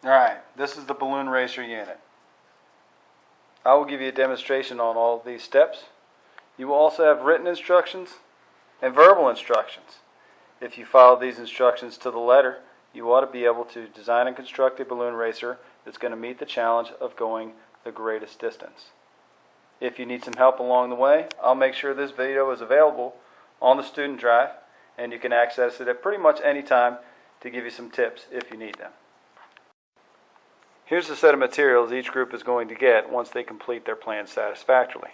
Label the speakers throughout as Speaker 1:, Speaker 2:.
Speaker 1: Alright, this is the balloon racer unit. I will give you a demonstration on all of these steps. You will also have written instructions and verbal instructions. If you follow these instructions to the letter, you ought to be able to design and construct a balloon racer that's going to meet the challenge of going the greatest distance. If you need some help along the way, I'll make sure this video is available on the student drive, and you can access it at pretty much any time to give you some tips if you need them. Here's the set of materials each group is going to get once they complete their plan satisfactorily.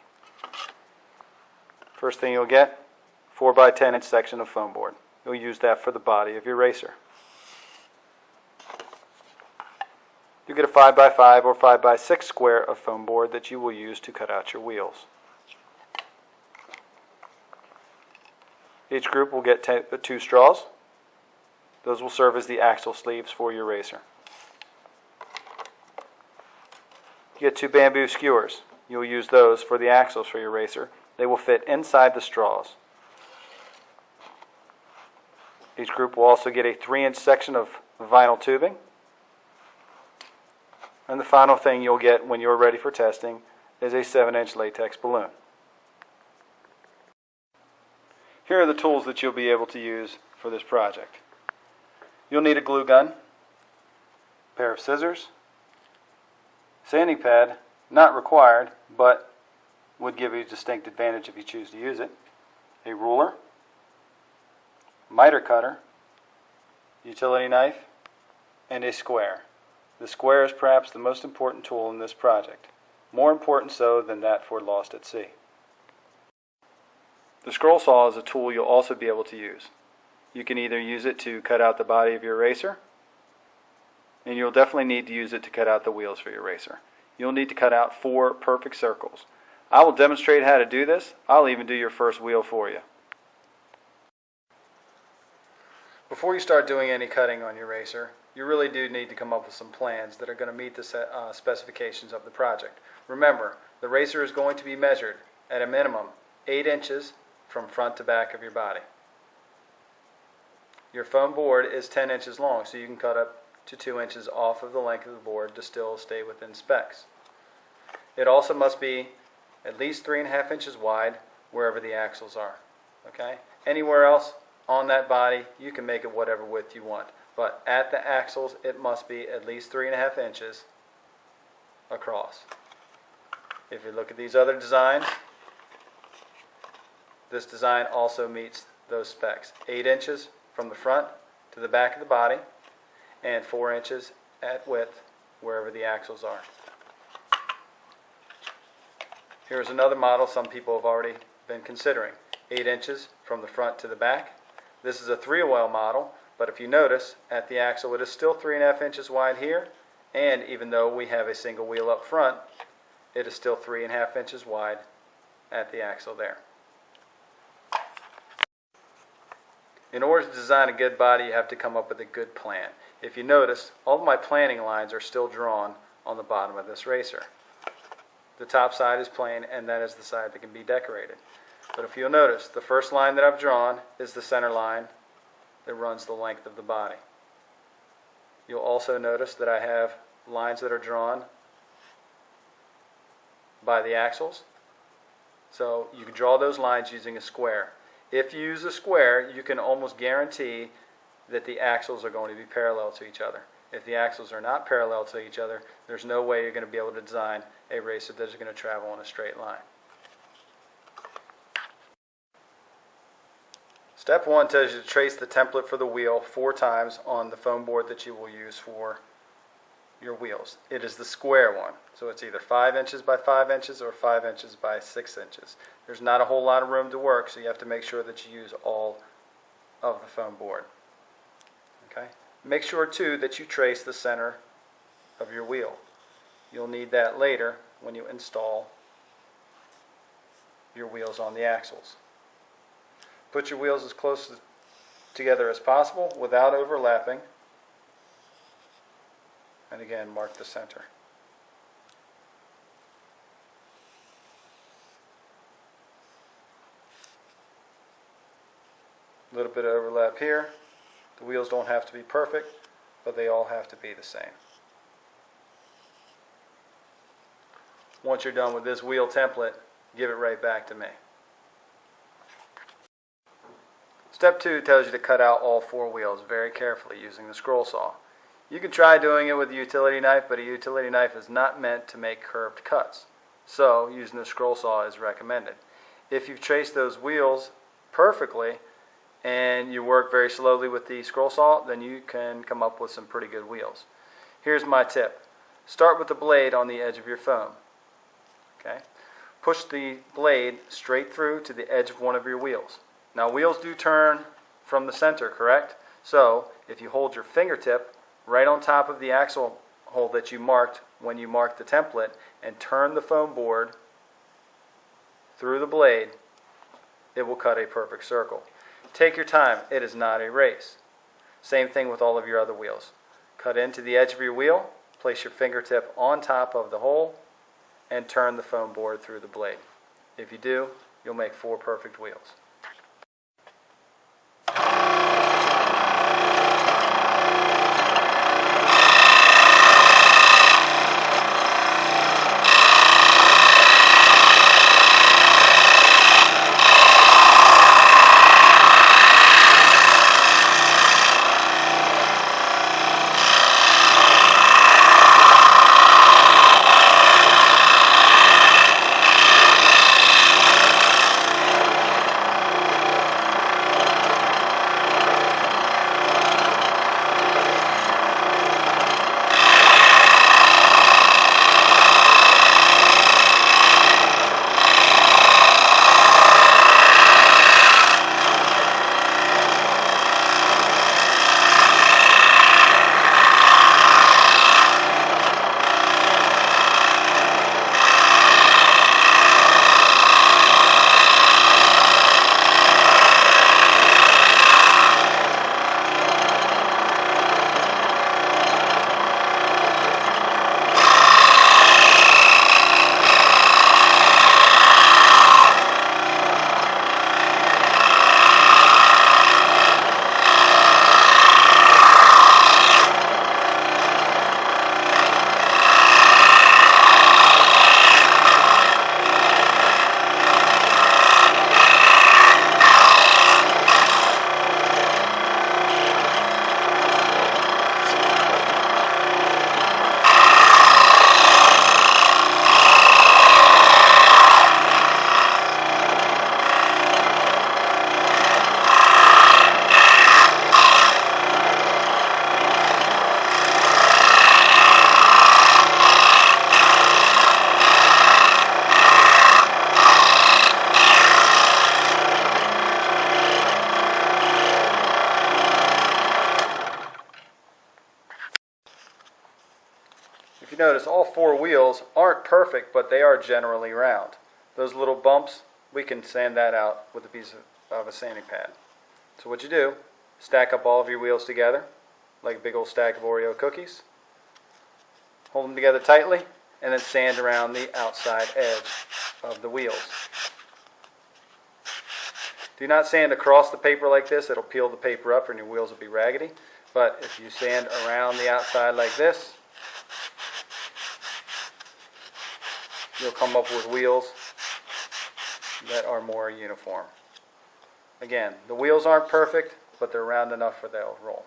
Speaker 1: First thing you'll get, 4 by 10 inch section of foam board. You'll use that for the body of your racer. You get a 5 by 5 or 5 by 6 square of foam board that you will use to cut out your wheels. Each group will get 2 straws. Those will serve as the axle sleeves for your racer. You get 2 bamboo skewers. You'll use those for the axles for your racer. They will fit inside the straws. Each group will also get a 3-inch section of vinyl tubing. And the final thing you'll get when you're ready for testing is a 7-inch latex balloon. Here are the tools that you'll be able to use for this project. You'll need a glue gun, a pair of scissors, sanding pad, not required, but would give you a distinct advantage if you choose to use it, a ruler, miter cutter, utility knife, and a square. The square is perhaps the most important tool in this project, more important so than that for Lost at Sea. The scroll saw is a tool you'll also be able to use. You can either use it to cut out the body of your racer, and you'll definitely need to use it to cut out the wheels for your racer. You'll need to cut out 4 perfect circles. I will demonstrate how to do this. I'll even do your first wheel for you. Before you start doing any cutting on your racer, you really do need to come up with some plans that are going to meet the specifications of the project. Remember, the racer is going to be measured at a minimum 8 inches from front to back of your body. Your foam board is 10 inches long, so you can cut up to 2 inches off of the length of the board to still stay within specs. It also must be at least 3.5 inches wide wherever the axles are. Okay? Anywhere else on that body, you can make it whatever width you want. But at the axles, it must be at least 3.5 inches across. If you look at these other designs, this design also meets those specs. 8 inches from the front to the back of the body, and 4 inches at width wherever the axles are. Here's another model some people have already been considering. 8 inches from the front to the back. This is a 3-well model, but if you notice, at the axle it is still 3.5 inches wide here, and even though we have a single wheel up front, it is still 3.5 inches wide at the axle there. In order to design a good body, you have to come up with a good plan. If you notice, all of my planning lines are still drawn on the bottom of this racer. The top side is plain, and that is the side that can be decorated. But if you'll notice, the first line that I've drawn is the center line that runs the length of the body. You'll also notice that I have lines that are drawn by the axles. So you can draw those lines using a square. If you use a square, you can almost guarantee that the axles are going to be parallel to each other. If the axles are not parallel to each other, there's no way you're going to be able to design a racer that is going to travel in a straight line. Step 1 tells you to trace the template for the wheel 4 times on the foam board that you will use for your wheels. It is the square one, so it's either 5 inches by 5 inches or 5 inches by 6 inches. There's not a whole lot of room to work, so you have to make sure that you use all of the foam board. Okay? Make sure too that you trace the center of your wheel. You'll need that later when you install your wheels on the axles. Put your wheels as close together as possible without overlapping. And again, mark the center. A little bit of overlap here. The wheels don't have to be perfect, but they all have to be the same. once you're done with this wheel template, give it right back to me. Step 2 tells you to cut out all 4 wheels very carefully using the scroll saw. You can try doing it with a utility knife, but a utility knife is not meant to make curved cuts. So using the scroll saw is recommended. If you've traced those wheels perfectly and you work very slowly with the scroll saw, then you can come up with some pretty good wheels. Here's my tip. Start with the blade on the edge of your foam. Okay? Push the blade straight through to the edge of one of your wheels. Now wheels do turn from the center, correct? So if you hold your fingertip right on top of the axle hole that you marked when you marked the template and turn the foam board through the blade, it will cut a perfect circle. Take your time. It is not a race. Same thing with all of your other wheels. Cut into the edge of your wheel, place your fingertip on top of the hole, and turn the foam board through the blade. If you do, you'll make 4 perfect wheels. If you notice, all 4 wheels aren't perfect, but they are generally round. Those little bumps, we can sand that out with a piece of a sanding pad. So what you do, stack up all of your wheels together, like a big old stack of Oreo cookies. Hold them together tightly, and then sand around the outside edge of the wheels. Do not sand across the paper like this. It'll peel the paper up and your wheels will be raggedy. But if you sand around the outside like this, you'll come up with wheels that are more uniform. Again, the wheels aren't perfect, but they're round enough for they'll roll.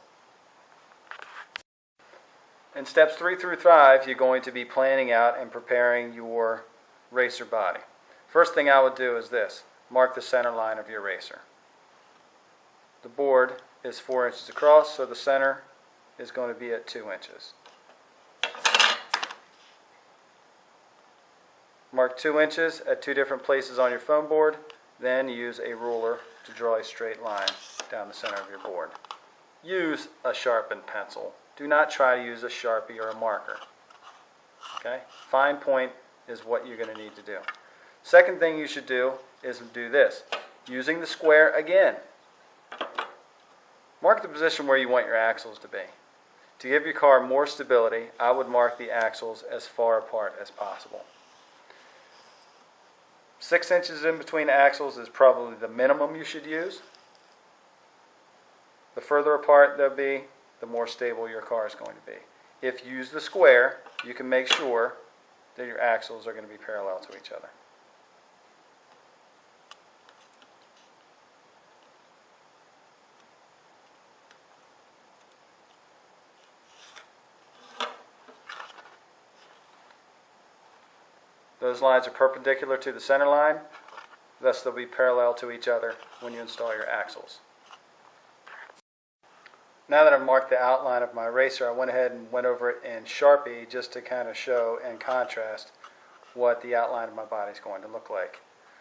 Speaker 1: In steps 3 through 5, you're going to be planning out and preparing your racer body. First thing I would do is this. Mark the center line of your racer. The board is 4 inches across, so the center is going to be at 2 inches. Mark 2 inches at 2 different places on your foam board, then use a ruler to draw a straight line down the center of your board. Use a sharpened pencil. Do not try to use a Sharpie or a marker. Okay? Fine point is what you're going to need to do. Second thing you should do is do this. Using the square again. Mark the position where you want your axles to be. To give your car more stability, I would mark the axles as far apart as possible. 6 inches in between axles is probably the minimum you should use. The further apart they'll be, the more stable your car is going to be. If you use the square, you can make sure that your axles are going to be parallel to each other. Those lines are perpendicular to the center line, thus they'll be parallel to each other when you install your axles. Now that I've marked the outline of my eraser, I went ahead and went over it in Sharpie just to kind of show and contrast what the outline of my body is going to look like.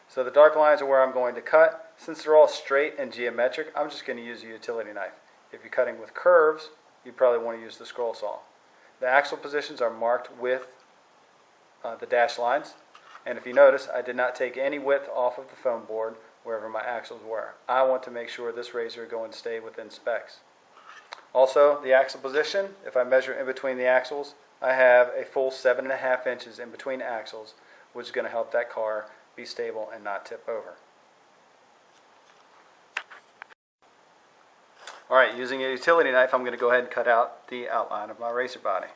Speaker 1: So the dark lines are where I'm going to cut. Since they're all straight and geometric, I'm just going to use a utility knife. If you're cutting with curves, you probably want to use the scroll saw. The axle positions are marked with the dashed lines. And if you notice, I did not take any width off of the foam board wherever my axles were. I want to make sure this razor is going to stay within specs. Also, the axle position, if I measure in between the axles, I have a full 7.5 inches in between axles, which is going to help that car be stable and not tip over. Alright, using a utility knife, I'm going to go ahead and cut out the outline of my racer body.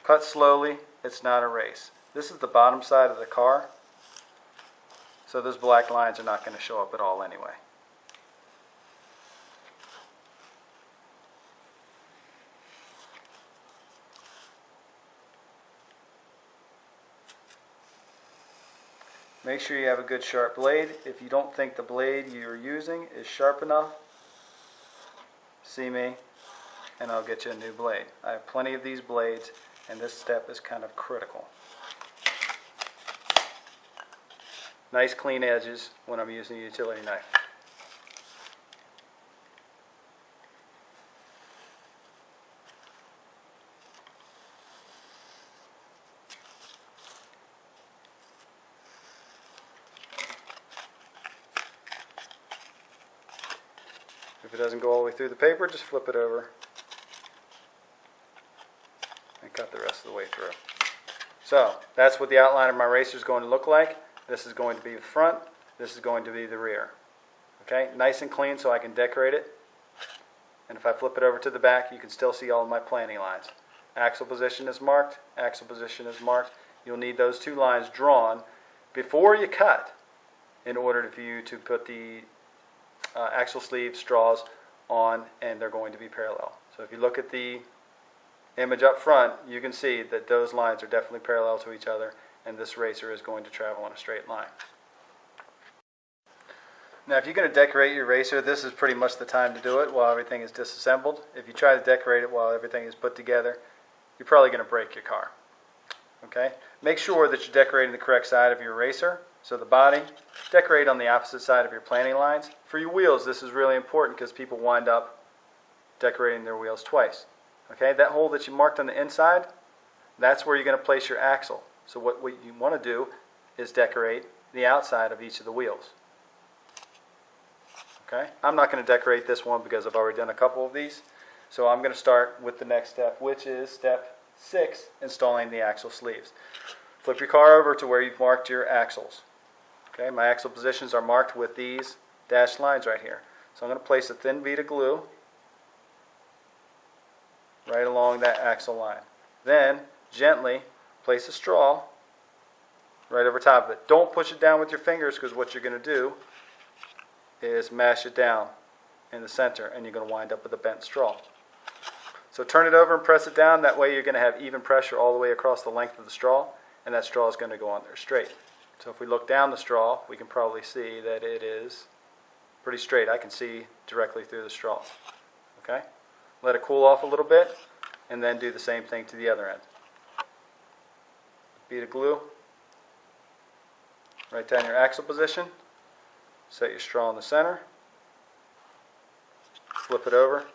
Speaker 1: Cut slowly, it's not a race. This is the bottom side of the car, so those black lines are not going to show up at all anyway. Make sure you have a good sharp blade. If you don't think the blade you're using is sharp enough, see me and I'll get you a new blade. I have plenty of these blades, and this step is kind of critical. Nice clean edges when I'm using a utility knife. If it doesn't go all the way through the paper, just flip it over and cut the rest of the way through. So that's what the outline of my racer is going to look like. This is going to be the front. This is going to be the rear. Okay, nice and clean so I can decorate it. And if I flip it over to the back, you can still see all of my planting lines. Axle position is marked. Axle position is marked. You'll need those two lines drawn before you cut in order for you to put the axle sleeve straws on, and they're going to be parallel. So if you look at the image up front, you can see that those lines are definitely parallel to each other, and this racer is going to travel in a straight line. Now if you're going to decorate your racer, this is pretty much the time to do it while everything is disassembled. If you try to decorate it while everything is put together, you're probably going to break your car. Okay? Make sure that you're decorating the correct side of your racer. So the body, decorate on the opposite side of your planting lines. For your wheels, this is really important because people wind up decorating their wheels twice. Okay? That hole that you marked on the inside, that's where you're going to place your axle. So what you want to do is decorate the outside of each of the wheels. Okay? I'm not going to decorate this one because I've already done a couple of these. So I'm going to start with the next step, which is step 6, installing the axle sleeves. Flip your car over to where you've marked your axles. Okay, my axle positions are marked with these dashed lines right here. So I'm going to place a thin bead of glue right along that axle line. Then gently place a straw right over top of it. Don't push it down with your fingers, because what you're going to do is mash it down in the center and you're going to wind up with a bent straw. So turn it over and press it down. That way you're going to have even pressure all the way across the length of the straw, and that straw is going to go on there straight. So if we look down the straw, we can probably see that it is pretty straight. I can see directly through the straw. Okay? Let it cool off a little bit, and then do the same thing to the other end. Bead of glue right down your axle position. Set your straw in the center. Flip it over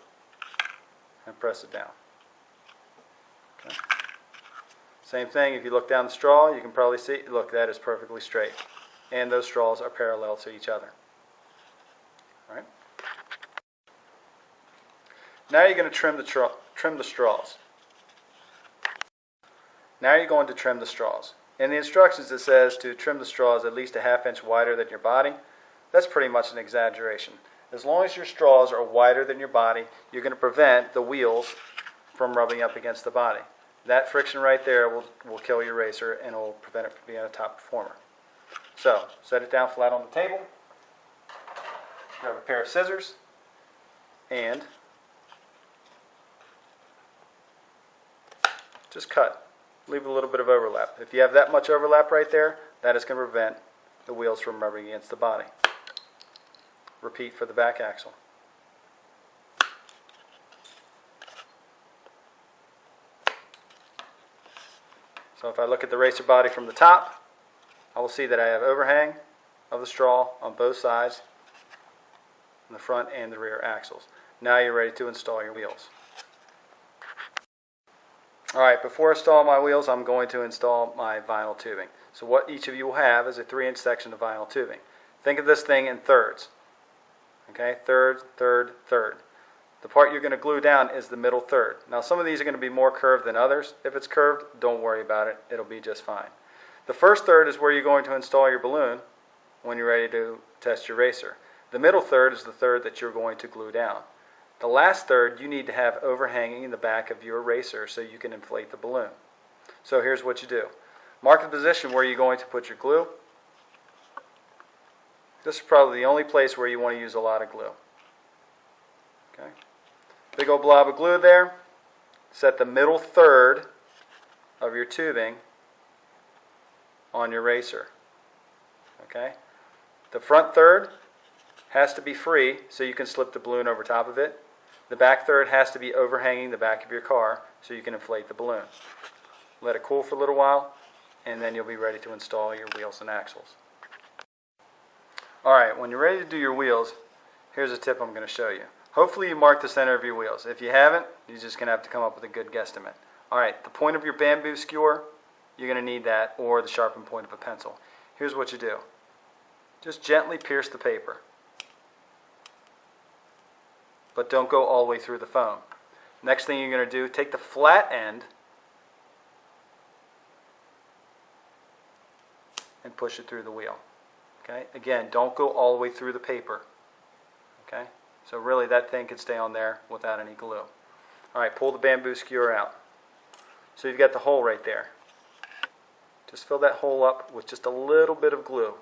Speaker 1: and press it down. Okay? Same thing, if you look down the straw, you can probably see, look, that is perfectly straight. And those straws are parallel to each other. All right? Now you're going to trim the straws. Now you're going to trim the straws. In the instructions it says to trim the straws at least a ½ inch wider than your body. That's pretty much an exaggeration. As long as your straws are wider than your body, you're going to prevent the wheels from rubbing up against the body. That friction right there will kill your racer and will prevent it from being a top performer. So, set it down flat on the table. Grab a pair of scissors and just cut. Leave a little bit of overlap. If you have that much overlap right there, that is going to prevent the wheels from rubbing against the body. Repeat for the back axle. So if I look at the racer body from the top, I will see that I have overhang of the straw on both sides, on the front and the rear axles. Now you're ready to install your wheels. Alright, before I install my wheels, I'm going to install my vinyl tubing. So what each of you will have is a 3-inch section of vinyl tubing. Think of this thing in thirds. Okay, third, third, third. The part you're going to glue down is the middle third. Now some of these are going to be more curved than others. If it's curved, don't worry about it. It'll be just fine. The first third is where you're going to install your balloon when you're ready to test your racer. The middle third is the third that you're going to glue down. The last third you need to have overhanging in the back of your racer so you can inflate the balloon. So here's what you do. Mark the position where you're going to put your glue. This is probably the only place where you want to use a lot of glue. Okay. Big old blob of glue there. Set the middle third of your tubing on your racer. Okay. The front third has to be free so you can slip the balloon over top of it. The back third has to be overhanging the back of your car so you can inflate the balloon. Let it cool for a little while and then you'll be ready to install your wheels and axles. Alright, when you're ready to do your wheels, here's a tip I'm going to show you. Hopefully you mark the center of your wheels. If you haven't, you're just going to have to come up with a good guesstimate. Alright, the point of your bamboo skewer, you're going to need that, or the sharpened point of a pencil. Here's what you do. Just gently pierce the paper. But don't go all the way through the foam. Next thing you're going to do, take the flat end and push it through the wheel. Okay? Again, don't go all the way through the paper. Okay? So really that thing can stay on there without any glue. Alright, pull the bamboo skewer out. So you've got the hole right there. Just fill that hole up with just a little bit of glue.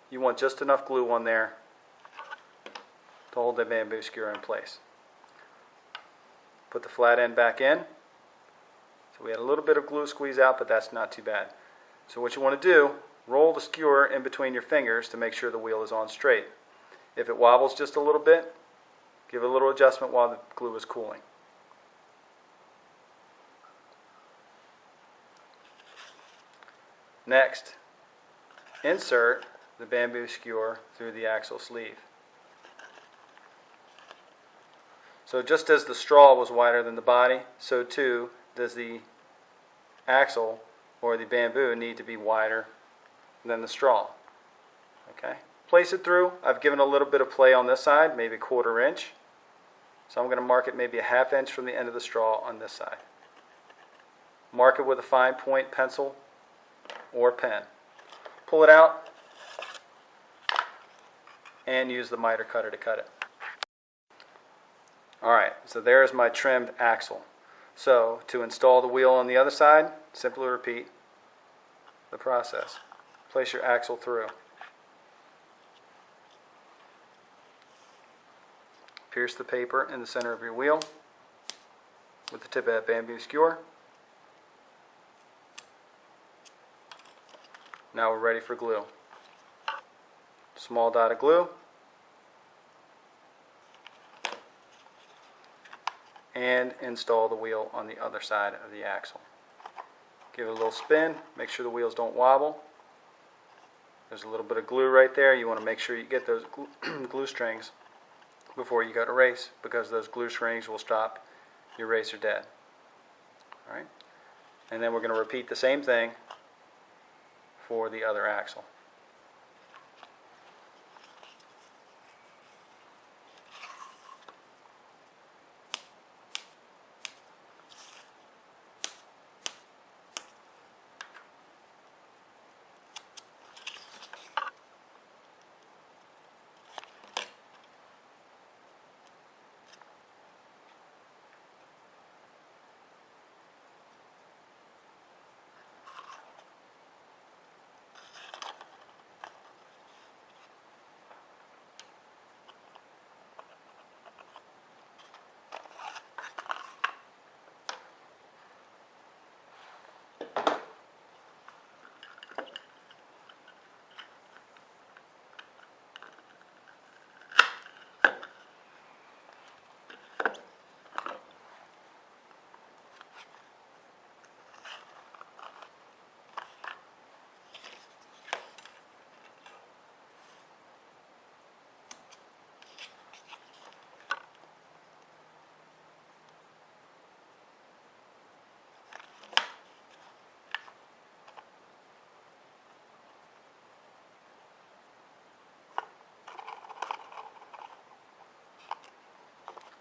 Speaker 1: You want just enough glue on there to hold the bamboo skewer in place. Put the flat end back in. So we had a little bit of glue squeeze out, but that's not too bad. So what you want to do, roll the skewer in between your fingers to make sure the wheel is on straight. If it wobbles just a little bit, give it a little adjustment while the glue is cooling. Next, insert the bamboo skewer through the axle sleeve. So just as the straw was wider than the body, so too does the axle or the bamboo need to be wider than the straw. Okay? Place it through. I've given a little bit of play on this side, maybe a 1/4 inch. So I'm going to mark it maybe a 1/2 inch from the end of the straw on this side. Mark it with a fine point pencil or pen. Pull it out and use the miter cutter to cut it. Alright, so there's my trimmed axle. So to install the wheel on the other side, simply repeat the process. Place your axle through. Pierce the paper in the center of your wheel with the tip of that bamboo skewer. Now we're ready for glue. Small dot of glue. And install the wheel on the other side of the axle. Give it a little spin, make sure the wheels don't wobble. There's a little bit of glue right there. You want to make sure you get those glue strings before you go to race, because those glue strings will stop your racer dead. Alright? And then we're going to repeat the same thing for the other axle.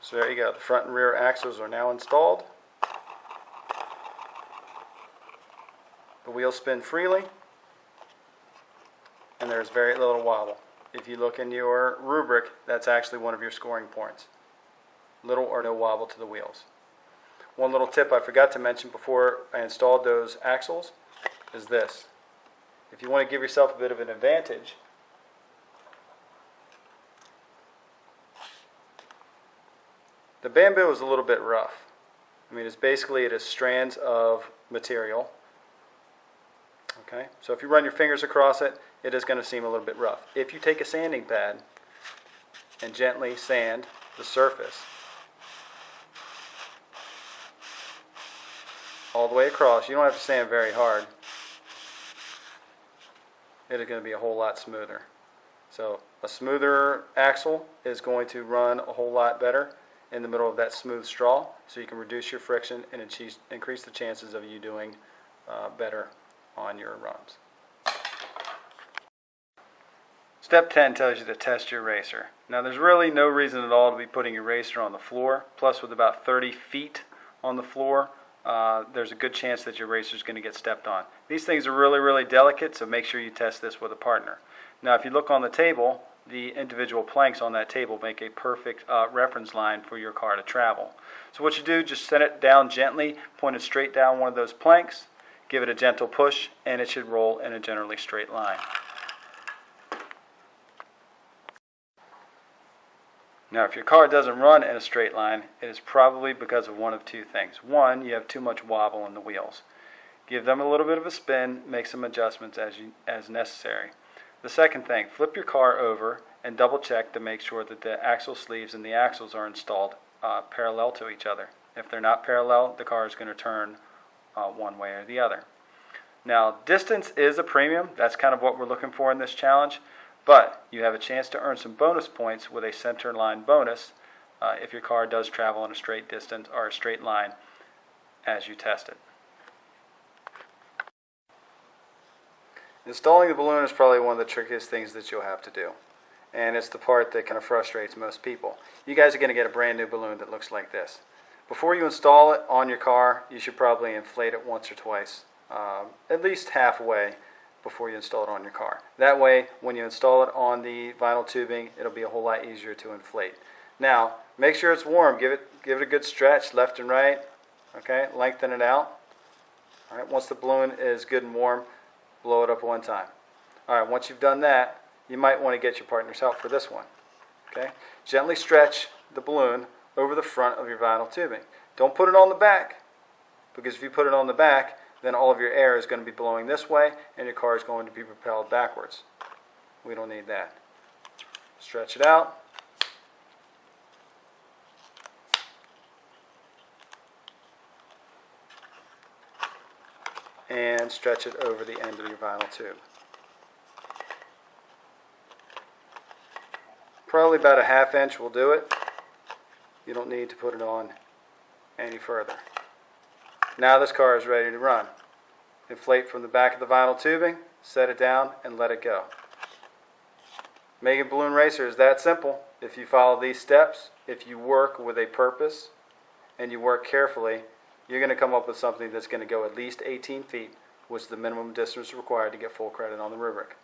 Speaker 1: So there you go. The front and rear axles are now installed. The wheels spin freely, and there's very little wobble. If you look in your rubric, that's actually one of your scoring points. Little or no wobble to the wheels. One little tip I forgot to mention before I installed those axles is this. If you want to give yourself a bit of an advantage, the bamboo is a little bit rough. I mean, it is strands of material. Okay, so if you run your fingers across it, it is going to seem a little bit rough. If you take a sanding pad and gently sand the surface all the way across, you don't have to sand very hard. It is going to be a whole lot smoother. So a smoother axle is going to run a whole lot better in the middle of that smooth straw, so you can reduce your friction and increase the chances of you doing better on your runs. Step 10 tells you to test your racer. Now there's really no reason at all to be putting your racer on the floor, plus with about 30 feet on the floor, there's a good chance that your racer is going to get stepped on. These things are really delicate, so make sure you test this with a partner. Now if you look on the table, the individual planks on that table make a perfect reference line for your car to travel. So what you do, just set it down gently, point it straight down one of those planks, give it a gentle push, and it should roll in a generally straight line. Now if your car doesn't run in a straight line, it is probably because of one of two things. One, you have too much wobble in the wheels. Give them a little bit of a spin, make some adjustments as necessary. The second thing, flip your car over and double check to make sure that the axle sleeves and the axles are installed parallel to each other. If they're not parallel, the car is going to turn one way or the other. Now distance is a premium. That's kind of what we're looking for in this challenge, but you have a chance to earn some bonus points with a center line bonus if your car does travel in a straight distance or a straight line as you test it. Installing the balloon is probably one of the trickiest things that you'll have to do, and it's the part that kind of frustrates most people. You guys are going to get a brand new balloon that looks like this. Before you install it on your car, you should probably inflate it once or twice, at least halfway before you install it on your car. That way, when you install it on the vinyl tubing, it'll be a whole lot easier to inflate. Now, make sure it's warm. Give it a good stretch left and right. Okay, lengthen it out. All right, once the balloon is good and warm, blow it up one time. All right, once you've done that, you might want to get your partner's help for this one. Okay, gently stretch the balloon over the front of your vinyl tubing. Don't put it on the back, because if you put it on the back, then all of your air is going to be blowing this way and your car is going to be propelled backwards. We don't need that. Stretch it out. And stretch it over the end of your vinyl tube. Probably about a ½ inch will do it. You don't need to put it on any further. Now this car is ready to run. Inflate from the back of the vinyl tubing, set it down, and let it go. Making Balloon Racer is that simple. If you follow these steps, if you work with a purpose, and you work carefully, you're going to come up with something that's going to go at least 18 feet, which is the minimum distance required to get full credit on the rubric.